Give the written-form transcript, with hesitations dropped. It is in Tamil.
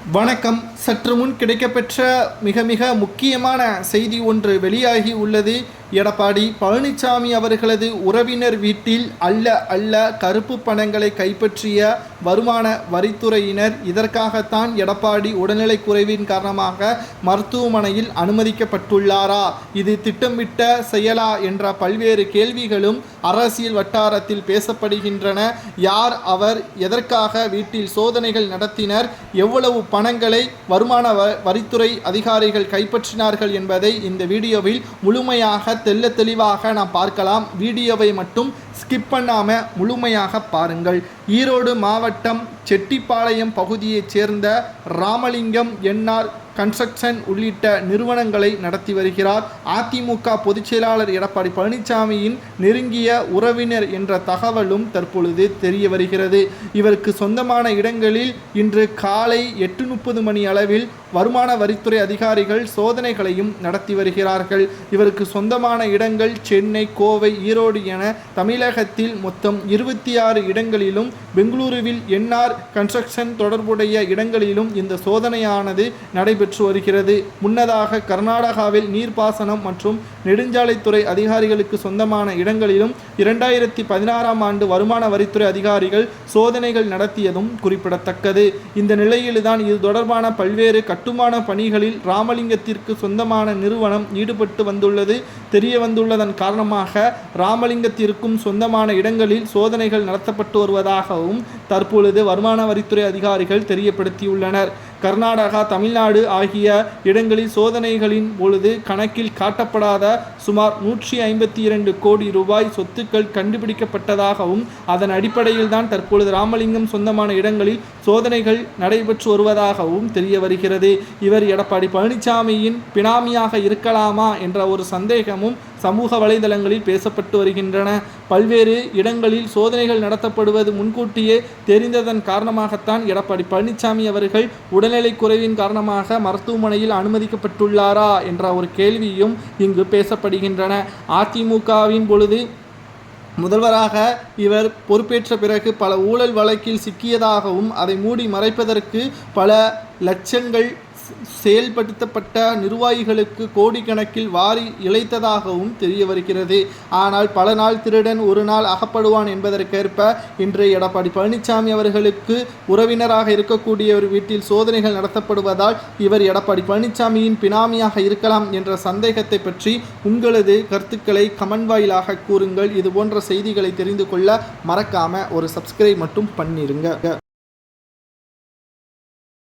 வணக்கம். சற்று முன் கிடைக்கப்பெற்ற மிக முக்கியமான செய்தி ஒன்று வெளியாகி உள்ளது. எடப்பாடி பழனிசாமி அவர்களது உறவினர் வீட்டில் அல்ல கருப்பு பணங்களை கைப்பற்றிய வருமான வரித்துறையினர். இதற்காகத்தான் எடப்பாடி உடல்நிலை குறைவின் காரணமாக மருத்துவமனையில் அனுமதிக்கப்பட்டுள்ளாரா, இது திட்டமிட்ட செயலா என்ற பல்வேறு கேள்விகளும் அரசியல் வட்டாரத்தில் பேசப்படுகின்றன. யார் அவர், எதற்காக வீட்டில் சோதனைகள் நடத்தினர், எவ்வளவு பணங்களை வருமான வரித்துறை அதிகாரிகள் கைப்பற்றினார்கள் என்பதை இந்த வீடியோவில் முழுமையாக தெளிவாக நாம் பார்க்கலாம். வீடியோவை மட்டும் ஸ்கிப் பண்ணாம முழுமையாக பாருங்கள். ஈரோடு மாவட்டம் செட்டிப்பாளையம் பகுதியைச் சேர்ந்த ராமலிங்கம் என்ஆர் கன்ஸ்ட்ரக்ஷன் உள்ளிட்ட நிறுவனங்களை நடத்தி வருகிறார். அதிமுக பொதுச் செயலாளர் எடப்பாடி பழனிசாமியின் நெருங்கிய உறவினர் என்ற தகவலும் தற்பொழுது தெரிய வருகிறது. இவருக்கு சொந்தமான இடங்களில் இன்று காலை 8:30 மணி அளவில் வருமான வரித்துறை அதிகாரிகள் சோதனைகளையும் நடத்தி வருகிறார்கள். இவருக்கு சொந்தமான இடங்கள் சென்னை, கோவை, ஈரோடு என தமிழகத்தில் மொத்தம் 26 இடங்களிலும், பெங்களூருவில் என்ஆர் கன்ஸ்ட்ரக்ஷன் தொடர்புடைய இடங்களிலும் இந்த சோதனையானது நடைபெற்று வருகிறது. முன்னதாக கர்நாடகாவில் நீர்ப்பாசனம் மற்றும் நெடுஞ்சாலைத்துறை அதிகாரிகளுக்கு சொந்தமான இடங்களிலும் 2016ஆம் ஆண்டு வருமான வரித்துறை அதிகாரிகள் சோதனைகள் நடத்தியதும் குறிப்பிடத்தக்கது. இந்த நிலையில்தான் இது தொடர்பான பல்வேறு கட்டுமான பணிகளில் ராமலிங்கத்திற்கு சொந்தமான நிறுவனம் ஈடுபட்டு வந்துள்ளது தெரிய வந்துள்ளதன் காரணமாக ராமலிங்கத்திற்கும் சொந்தமான இடங்களில் சோதனைகள் நடத்தப்பட்டு வருவதாகவும் தற்பொழுது வருமான வரித்துறை அதிகாரிகள் தெரியப்படுத்தியுள்ளனர். கர்நாடகா, தமிழ்நாடு ஆகிய இடங்களில் சோதனைகளின் பொழுது கணக்கில் காட்டப்படாத சுமார் 152 கோடி ரூபாய் சொத்துக்கள் கண்டுபிடிக்கப்பட்டதாகவும் அதன் அடிப்படையில் தான் தற்பொழுது ராமலிங்கம் சொந்தமான இடங்களில் சோதனைகள் நடைபெற்று வருவதாகவும் தெரிய வருகிறது. இவர் எடப்பாடி பழனிசாமியின் பினாமியாக இருக்கலாமா என்ற ஒரு சந்தேகமும் சமூக வலைதளங்களில் பேசப்பட்டு வருகின்றன. பல்வேறு இடங்களில் சோதனைகள் நடத்தப்படுவது முன்கூட்டியே தெரிந்ததன் காரணமாகத்தான் எடப்பாடி பழனிசாமி அவர்கள் உடல்நிலை குறைவின் காரணமாக மருத்துவமனையில் அனுமதிக்கப்பட்டுள்ளாரா என்ற ஒரு கேள்வியும் இங்கு பேசப்படுகின்றன. அதிமுகவின் பொழுது முதல்வராக இவர் பொறுப்பேற்ற பிறகு பல ஊழல் வழக்கில் சிக்கியதாகவும் அதை மூடி மறைப்பதற்கு பல லட்சங்கள் செயல்படுத்தப்பட்ட நிர்வாகிகளுக்கு கோடிக்கணக்கில் வாரி இழைத்ததாகவும் தெரிய வருகிறது. ஆனால் பல நாள் திருடன் ஒரு நாள் அகப்படுவான் என்பதற்கேற்ப இன்று எடப்பாடி பழனிசாமி அவர்களுக்கு உறவினராக இருக்கக்கூடிய ஒரு வீட்டில் சோதனைகள் நடத்தப்படுவதால் இவர் எடப்பாடி பழனிசாமியின் பினாமியாக இருக்கலாம் என்ற சந்தேகத்தை பற்றி உங்களது கருத்துக்களை கமெண்ட் வாயிலாக கூறுங்கள். இது போன்ற செய்திகளை தெரிந்து கொள்ள மறக்காம ஒரு சப்ஸ்கிரைப் மட்டும் பண்ணிருங்க.